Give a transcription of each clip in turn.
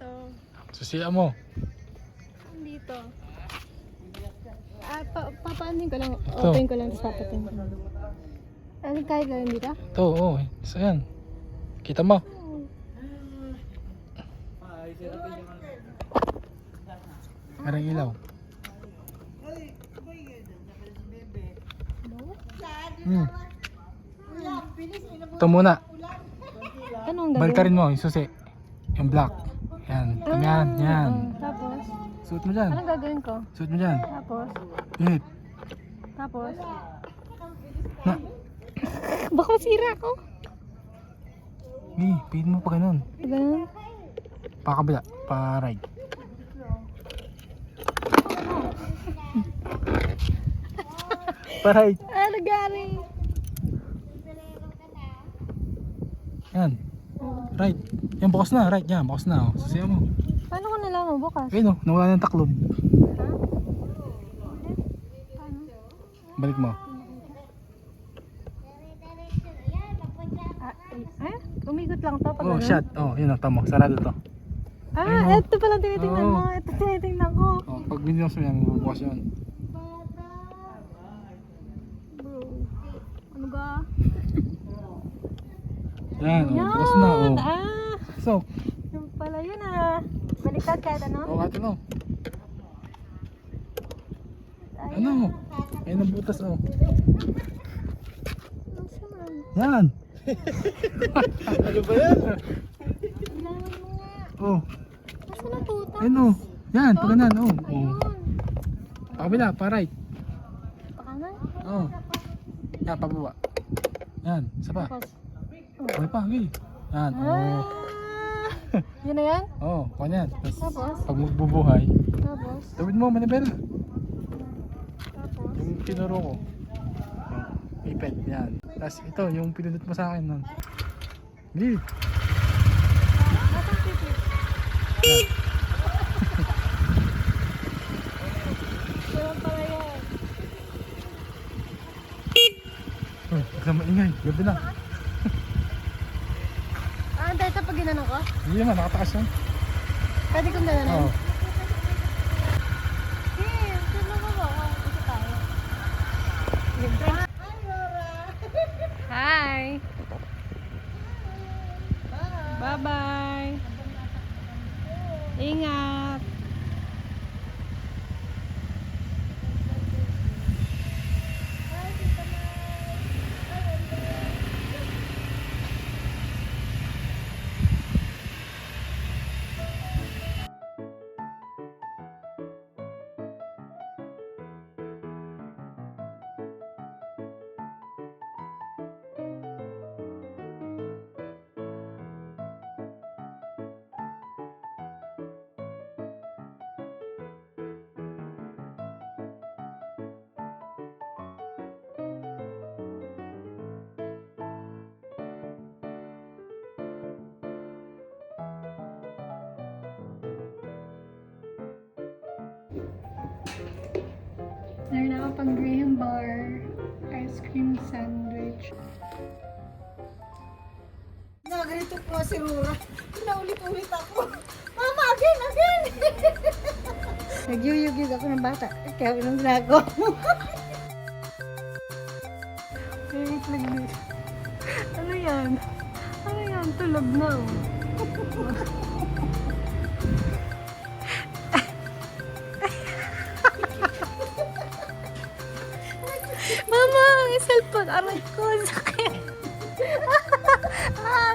Dito. Susiya mo. Dito. Papanin ko lang. Ito. Open ko lang, tapos papatin ko. Ano kahit lang dito? Ito, oo. So yan. Kita mo. Parang ilaw. Hmm. Ito muna. Anong gagawin? Balkarin mo yung susi. Yung black. Yan. Yan. Yan. Tapos? Suot mo dyan. Anong gagawin ko? Suot mo dyan. Tapos? Hit. Tapos? Na. Baka masira ako. Pihit mo pa ganun. Ganun? Pa kabila. Pa right. Pa right. Ano galing? Yan. Right. Yan, bukas na. Right. Yan, bukas na. Oh. Susiya mo. Paano ko nalaman bukas? Ayun, oh. Nawala ng taklob. Ha? Paano? Balik mo. Umikot lang to pag Oh, ano? shot. Oh, yun. Tama. Sarado to. Ayun, oh. Ito pala tinitingnan Oo. mo. Ito tinitingnan ko. Oh, pag binilong mo yan, bubukas yun. Bro. Ano ba? Yan, oh. Bukas na. Oh. So, Yung pala yun Baliktad kahit ano? oh, ato no. Ano? Ayun ang butas, oh. Nasaan? Yan. Ano ba yan? Ilawan mo nga. Oh. Nasaan ang tuta? Ayun, oh. Yan, pag ganun, oh. Oh. Ayun. Pa kabila, pa right. Pakanan? Oh. Yan, pababa. Yan, isa pa. Tapos. Okay pa, okay. Yan, oh. Yun na yan? Oh, kanyan. Tapos? Pag magbubuhay, Tapos? tawid mo, manibela. Tapos? Yung tinuro ko. Yung ipet, yan. Tapos ito, yung pinundot mo sa akin nun. Gil. Nasaan pipit? Ganun pala yan. Oh, kasama ingay. Gabi na. Antay ito pag ginanong ko? Hindi naman, nakatakas yan. Pwede kong gananon? Oo. Sino mo ba? Isa tayo. Hi, Laura! Hi! Bye-bye! Ingat! Meron ako pang Graham bar, ice cream sandwich. Ganito po si Rura. Naulit-ulit ako. Mama, again! Nagyuyug-yug ako ng bata. Kaya ilang ginagawa mo. Wait lang din. Ano yan? Ano yan? Tulog na oh. Mama, ang cellphone. Aray ko, sakit.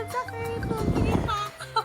Sakit. Tumingin pa ako.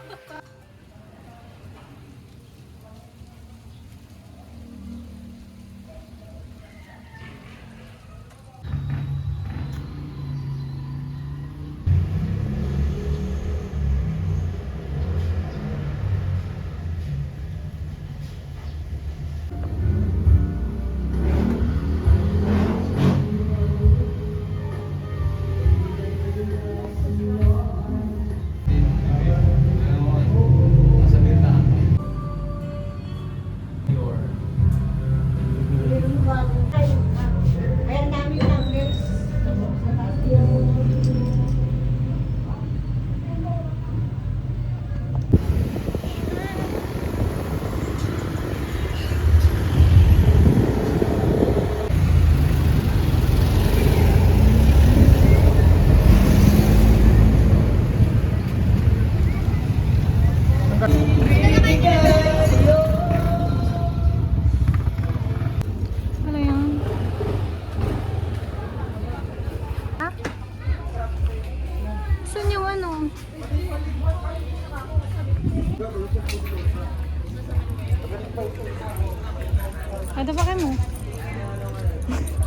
Ada pa kayo mo?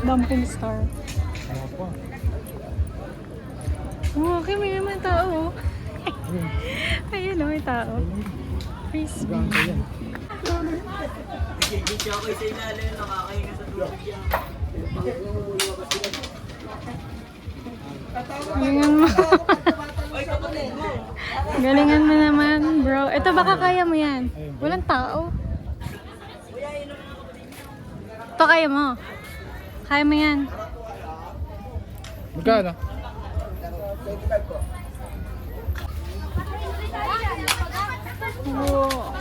Dumpling star. Ano pa? Oh, okay, may naman tao. Ayun, may tao. Crispy. Hanggang ka yan. Hindi ako isa ilalim, nakakahinga sa tubig yan. Galingan mo. Galingan mo naman, bro. Ito, baka kaya mo yan. Walang tao. Ito, kaya mo. Kaya mo yan. Magkano? Wow.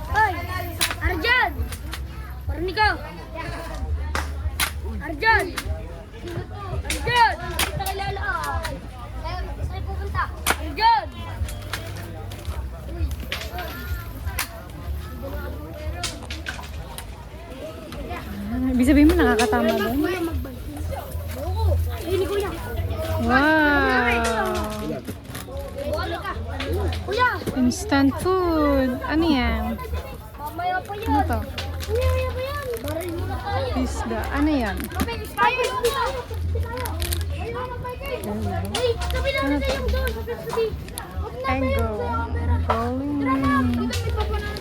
Hoy! Arjan! Parang ikaw! Arjan! Arjan! Kita kilala ah! Saan pupunta? Arjan! Ibig sabihin mo nakakatama doon? Ay, ni Kuya! Wow! Buwala ka! Kuya! Instant food. Ano yan? Mamaya pa yan! Ano to? Mamaya pa yan! Baril mo na tayo! Isda. Ano yan? Tayo! Ay, sabi na natin yung doon! Sabi! Huwag na tayo Ego. sa camera! Bowling. Tara na! Ito may papanan!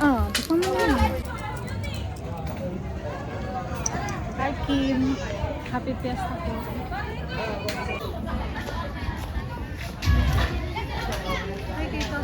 Ah, baka mo yan. Hi, Kim. Happy Fiesta po. Hi, Tito.